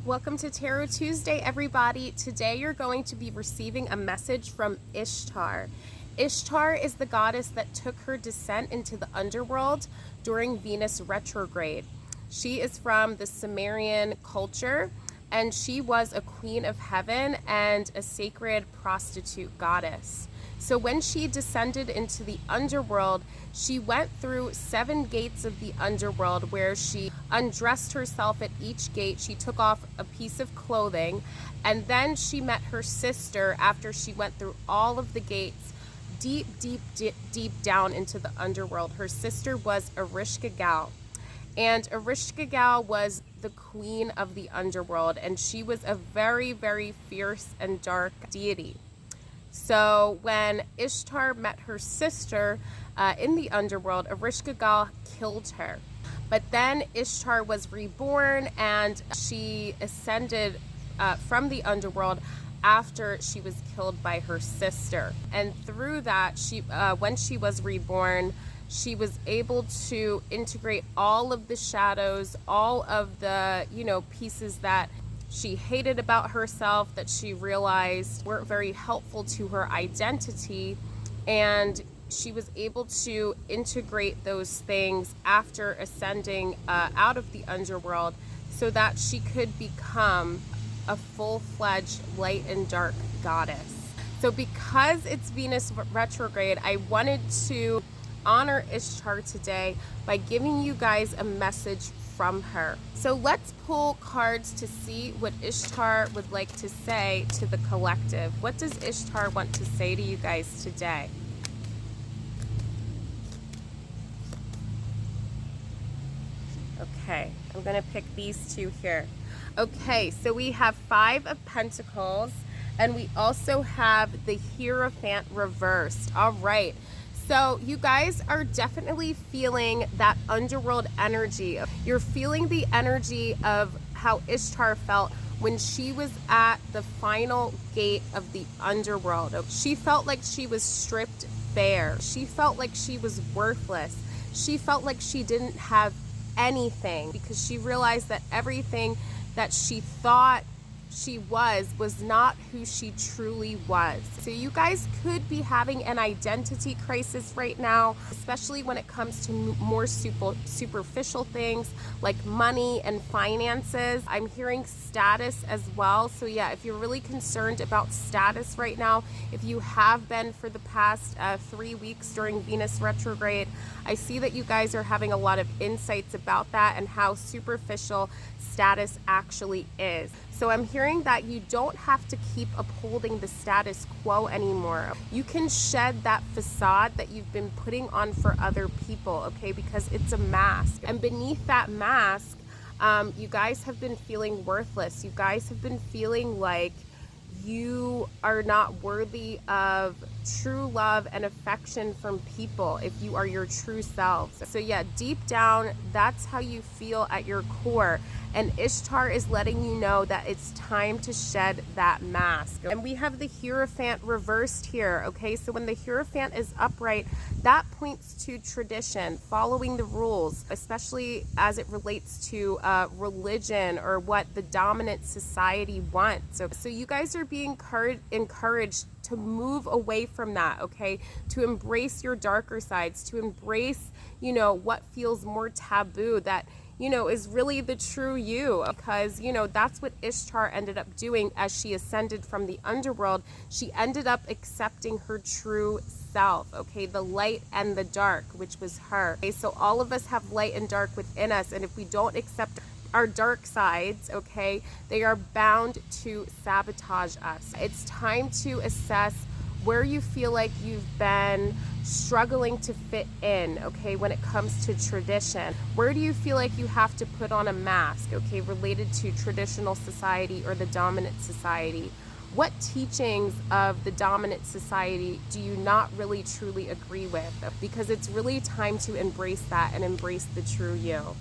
Welcome to Tarot Tuesday, everybody. Today you're going to be receiving a message from Ishtar. Ishtar is the goddess that took her descent into the underworld during Venus Retrograde. She is from the Sumerian culture, and she was a queen of heaven and a sacred prostitute goddess. So when she descended into the underworld, she went through 7 gates of the underworld where she undressed herself at each gate. She took off a piece of clothing, and then she met her sister after she went through all of the gates deep down into the underworld. Her sister was Ereshkigal, and Ereshkigal was the queen of the underworld, and she was a very, very fierce and dark deity. So when Ishtar met her sister in the underworld, Ereshkigal killed her. But then Ishtar was reborn, and she ascended from the underworld after she was killed by her sister. And through that, when she was reborn, she was able to integrate all of the shadows, all of the, pieces that she hated about herself, that she realized weren't very helpful to her identity, and she was able to integrate those things after ascending out of the underworld so that she could become a full-fledged light and dark goddess. So because it's Venus retrograde, I wanted to honor Ishtar today by giving you guys a message from her. So let's pull cards to see what Ishtar would like to say to the collective. What does Ishtar want to say to you guys today? Okay, I'm gonna pick these two here. Okay, so we have 5 of Pentacles, and we also have the Hierophant reversed. All right. So you guys are definitely feeling that underworld energy. You're feeling the energy of how Ishtar felt when she was at the final gate of the underworld. She felt like she was stripped bare. She felt like she was worthless. She felt like she didn't have anything because she realized that everything that she thought she was not who she truly was. So you guys could be having an identity crisis right now, especially when it comes to more superficial things like money and finances. I'm hearing status as well. So yeah, if you're really concerned about status right now, if you have been for the past 3 weeks during Venus retrograde, I see that you guys are having a lot of insights about that and how superficial status actually is. So I'm hearing that you don't have to keep upholding the status quo anymore. You can shed that facade that you've been putting on for other people, okay? Because it's a mask. And beneath that mask, you guys have been feeling worthless. You guys have been feeling like you are not worthy of true love and affection from people if you are your true selves. So yeah, deep down, that's how you feel at your core. And Ishtar is letting you know that it's time to shed that mask. And we have the Hierophant reversed here, okay? So when the Hierophant is upright, that points to tradition, following the rules, especially as it relates to religion or what the dominant society wants. So you guys are being encouraged to move away from that, okay? To embrace your darker sides, to embrace, what feels more taboo, that is really the true you, because, that's what Ishtar ended up doing as she ascended from the underworld. She ended up accepting her true self, okay? The light and the dark, which was her. Okay, so all of us have light and dark within us, and if we don't accept our dark sides, okay, they are bound to sabotage us. It's time to assess where you feel like you've been struggling to fit in, okay, when it comes to tradition. Where do you feel like you have to put on a mask, okay, related to traditional society or the dominant society? What teachings of the dominant society do you not really truly agree with? Because it's really time to embrace that and embrace the true you.